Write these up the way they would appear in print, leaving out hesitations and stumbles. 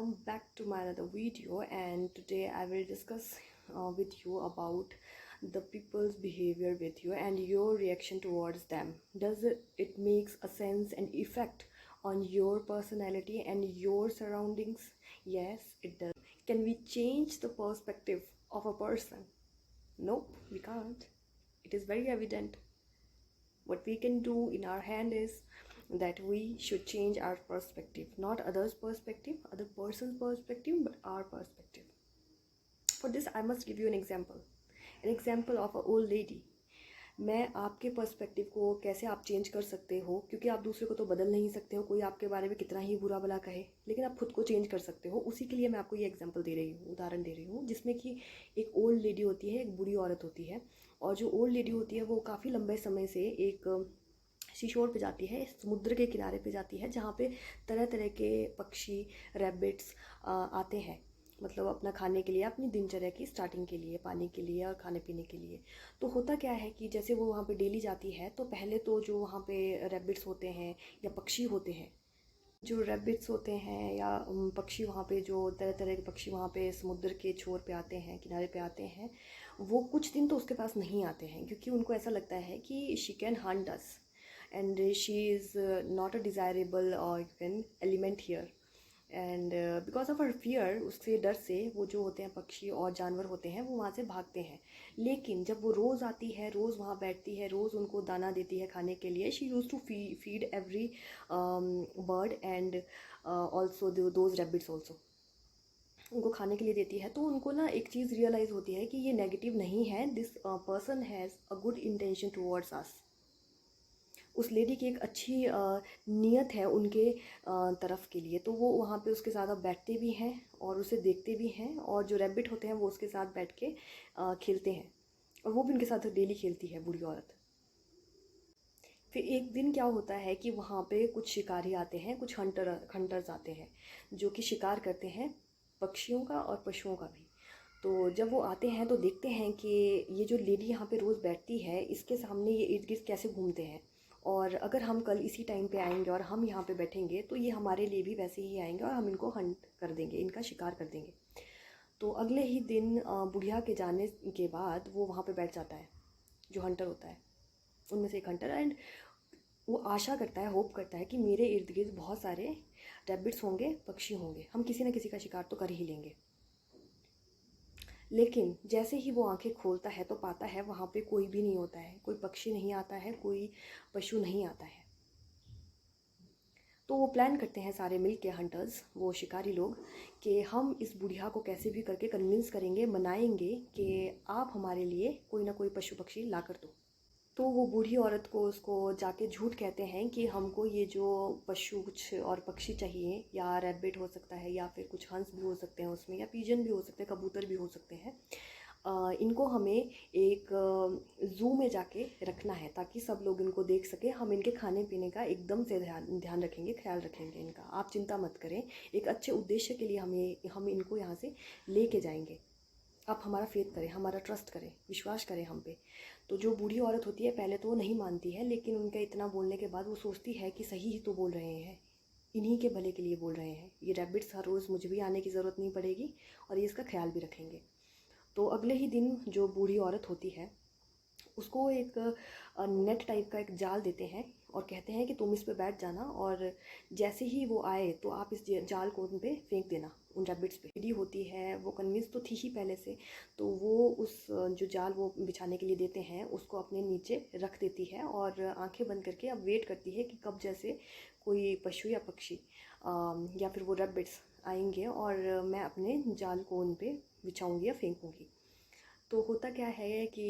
welcome back to my another video. And today I will discuss with you about the people's behavior with you and your reaction towards them. Does it makes a sense and effect on your personality and your surroundings? Yes, it does. Can we change the perspective of a person? Nope, we can't. It is very evident. What we can do in our hand is that we should change our perspective, not others perspective, other person's perspective, but our perspective. For this I must give you an example of a old lady. मैं आपके perspective को कैसे आप change कर सकते हो, क्योंकि आप दूसरे को तो बदल नहीं सकते हो, कोई आपके बारे में कितना ही बुरा भला कहे, लेकिन आप खुद को चेंज कर सकते हो। उसी के लिए मैं आपको ये एग्जांपल दे रही हूँ, उदाहरण दे रही हूँ, जिसमें कि एक ओल्ड लेडी होती है, एक बूढ़ी औरत होती है। और जो ओल्ड लेडी होती है वो काफ़ी लंबे समय से एक सीशोर पे जाती है, समुद्र के किनारे पे जाती है, जहाँ पे तरह तरह के पक्षी, रैबिट्स आते हैं, मतलब अपना खाने के लिए, अपनी दिनचर्या की स्टार्टिंग के लिए, पानी के लिए और खाने पीने के लिए। तो होता क्या है कि जैसे वो वहाँ पे डेली जाती है, तो पहले तो जो वहाँ पे रैबिट्स होते हैं या पक्षी होते हैं, जो रैबिट्स होते हैं या पक्षी, वहाँ पे जो तरह तरह के पक्षी वहाँ पे समुद्र के छोर पे आते हैं, किनारे पे आते हैं, वो कुछ दिन तो उसके पास नहीं आते हैं, क्योंकि उनको ऐसा लगता है कि she can hunt us and she is not a desirable और you can element here. And because of her fear, उससे डर से वो जो होते हैं पक्षी और जानवर होते हैं वो वहाँ से भागते हैं। लेकिन जब वो रोज़ आती है, रोज़ वहाँ बैठती है, रोज़ उनको दाना देती है खाने के लिए, she use to feed every bird and also those rabbits also, उनको खाने के लिए देती है। तो उनको ना एक चीज़ रियलाइज़ होती है कि ये नेगेटिव नहीं है, this person has a good intention towards us. उस लेडी की एक अच्छी नीयत है उनके तरफ के लिए, तो वो वहाँ पे उसके साथ बैठते भी हैं और उसे देखते भी हैं, और जो रैबिट होते हैं वो उसके साथ बैठ के खेलते हैं, और वो भी उनके साथ डेली खेलती है बूढ़ी औरत। फिर एक दिन क्या होता है कि वहाँ पे कुछ शिकारी आते हैं, कुछ हंटर्स आते हैं, जो कि शिकार करते हैं पक्षियों का और पशुओं का भी। तो जब वो आते हैं तो देखते हैं कि ये जो लेडी यहाँ पे रोज़ बैठती है, इसके सामने ये इर्द गिर्द कैसे घूमते हैं, और अगर हम कल इसी टाइम पे आएंगे और हम यहाँ पे बैठेंगे तो ये हमारे लिए भी वैसे ही आएंगे और हम इनको हंट कर देंगे, इनका शिकार कर देंगे। तो अगले ही दिन बुढ़िया के जाने के बाद वो वहाँ पे बैठ जाता है, जो हंटर होता है उनमें से एक हंटर, एंड वो आशा करता है, होप करता है कि मेरे इर्द गिर्द बहुत सारे रैबिट्स होंगे, पक्षी होंगे, हम किसी न किसी का शिकार तो कर ही लेंगे। लेकिन जैसे ही वो आंखें खोलता है तो पाता है वहाँ पे कोई भी नहीं होता है, कोई पक्षी नहीं आता है, कोई पशु नहीं आता है। तो वो प्लान करते हैं सारे मिल के हंटर्स, वो शिकारी लोग, कि हम इस बुढ़िया को कैसे भी करके कन्विंस करेंगे, मनाएंगे कि आप हमारे लिए कोई ना कोई पशु पक्षी ला कर दो। तो वो बूढ़ी औरत को उसको जाके झूठ कहते हैं कि हमको ये जो पशु कुछ और पक्षी चाहिए, या रैबिट हो सकता है, या फिर कुछ हंस भी हो सकते हैं उसमें, या पिजन भी हो सकते हैं, कबूतर भी हो सकते हैं, इनको हमें एक ज़ू में जाके रखना है, ताकि सब लोग इनको देख सके। हम इनके खाने पीने का एकदम से ध्यान रखेंगे, ख्याल रखेंगे इनका, आप चिंता मत करें, एक अच्छे उद्देश्य के लिए हम इनको यहाँ से लेके जाएंगे, आप हमारा फेथ करें, हमारा ट्रस्ट करें, विश्वास करें हम पे। तो जो बूढ़ी औरत होती है पहले तो वो नहीं मानती है, लेकिन उनका इतना बोलने के बाद वो सोचती है कि सही ही तो बोल रहे हैं, इन्हीं के भले के लिए बोल रहे हैं, ये रैबिट्स हर रोज़ मुझे भी आने की ज़रूरत नहीं पड़ेगी और ये इसका ख्याल भी रखेंगे। तो अगले ही दिन जो बूढ़ी औरत होती है उसको एक नेट टाइप का एक जाल देते हैं और कहते हैं कि तुम इस पे बैठ जाना, और जैसे ही वो आए तो आप इस जाल को उन पे फेंक देना, उन रैबिट्स पे। लेडी होती है वो कन्विंस तो थी ही पहले से, तो वो उस जो जाल वो बिछाने के लिए देते हैं उसको अपने नीचे रख देती है, और आंखें बंद करके अब वेट करती है कि कब जैसे कोई पशु या पक्षी या फिर वो रैबिट्स आएंगे और मैं अपने जाल को उन पे बिछाऊँगी या फेंकूँगी। तो होता क्या है कि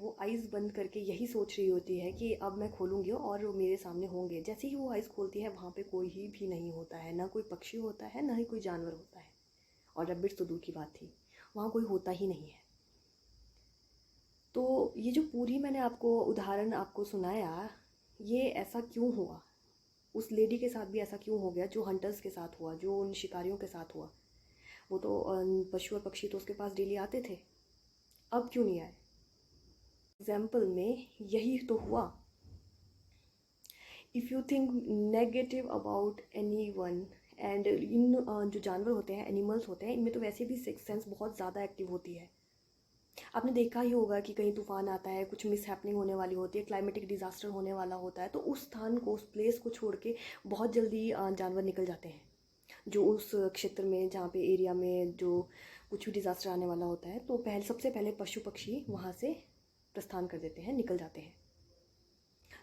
वो आइज़ बंद करके यही सोच रही होती है कि अब मैं खोलूँगी और वो मेरे सामने होंगे। जैसे ही वो आइज़ खोलती है वहाँ पे कोई ही भी नहीं होता है, ना कोई पक्षी होता है, ना ही कोई जानवर होता है, और रैबिट्स तो दूर की बात थी, वहाँ कोई होता ही नहीं है। तो ये जो पूरी मैंने आपको उदाहरण आपको सुनाया, ये ऐसा क्यों हुआ, उस लेडी के साथ भी ऐसा क्यों हो गया, जो हंटर्स के साथ हुआ, जो उन शिकारियों के साथ हुआ। वो तो पशु और पक्षी तो उसके पास डेली आते थे, अब क्यों नहीं आए। एग्जाम्पल में यही तो हुआ। If you think negative about any one and in जो जानवर होते हैं, एनिमल्स होते हैं, इनमें तो वैसे भी सिक्स सेंस बहुत ज़्यादा एक्टिव होती है। आपने देखा ही होगा कि कहीं तूफान आता है, कुछ मिस हैपनिंग होने वाली होती है, क्लाइमेटिक डिजास्टर होने वाला होता है, तो उस स्थान को, उस प्लेस को छोड़ के बहुत जल्दी जानवर निकल जाते हैं, जो उस क्षेत्र में, जहाँ पे एरिया में जो कुछ भी डिजास्टर आने वाला होता है, तो सबसे पहले पशु पक्षी वहाँ से प्रस्थान कर देते हैं, निकल जाते हैं।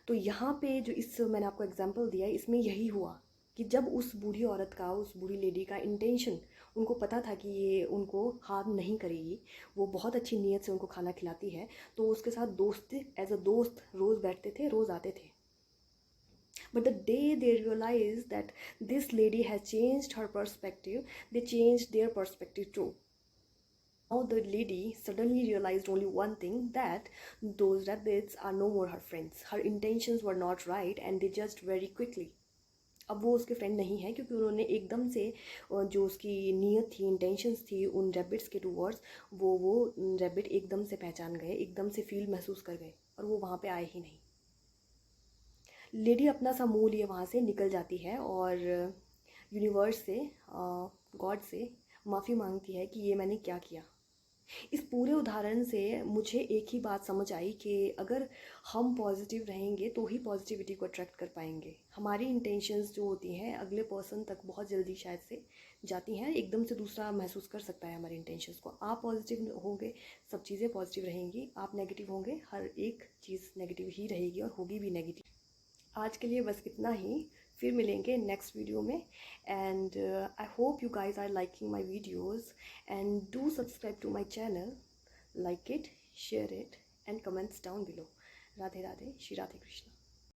तो यहाँ पे जो इस मैंने आपको एग्जांपल दिया है, इसमें यही हुआ कि जब उस बूढ़ी औरत का, उस बूढ़ी लेडी का इंटेंशन, उनको पता था कि ये उनको हार्म नहीं करेगी, वो बहुत अच्छी नीयत से उनको खाना खिलाती है, तो उसके साथ दोस्त, एज अ दोस्त रोज़ बैठते थे, रोज़ आते थे। But the day they realized that this lady has changed her perspective, they changed their perspective too. Now the lady suddenly realized only one thing, that those rabbits are no more her friends. Her intentions were not right and they judged very quickly. अब वो उसके friend नहीं है, क्योंकि उन्होंने एकदम से जो उसकी नीयत थी, इंटेंशंस थी उन रैबिट्स के टूवर्ड्स, वो रैबिट एकदम से पहचान गए, एकदम से फील महसूस कर गए, और वो वहाँ पे आए ही नहीं। लेडी अपना सा मुँह लिए वहाँ से निकल जाती है और यूनिवर्स से, गॉड से माफ़ी मांगती है कि ये मैंने क्या किया। इस पूरे उदाहरण से मुझे एक ही बात समझ आई कि अगर हम पॉजिटिव रहेंगे तो ही पॉजिटिविटी को अट्रैक्ट कर पाएंगे। हमारी इंटेंशंस जो होती हैं अगले पर्सन तक बहुत जल्दी शायद से जाती हैं, एकदम से दूसरा महसूस कर सकता है हमारी इंटेंशंस को। आप पॉजिटिव होंगे, सब चीज़ें पॉजिटिव रहेंगी, आप नेगेटिव होंगे, हर एक चीज़ नेगेटिव ही रहेगी और होगी भी नेगेटिव। आज के लिए बस इतना ही, फिर मिलेंगे नेक्स्ट वीडियो में। And I hope you guys are liking my videos and do subscribe to my channel, like it, share it and comments down below. Radhe Radhe, Shri Radhe Krishna.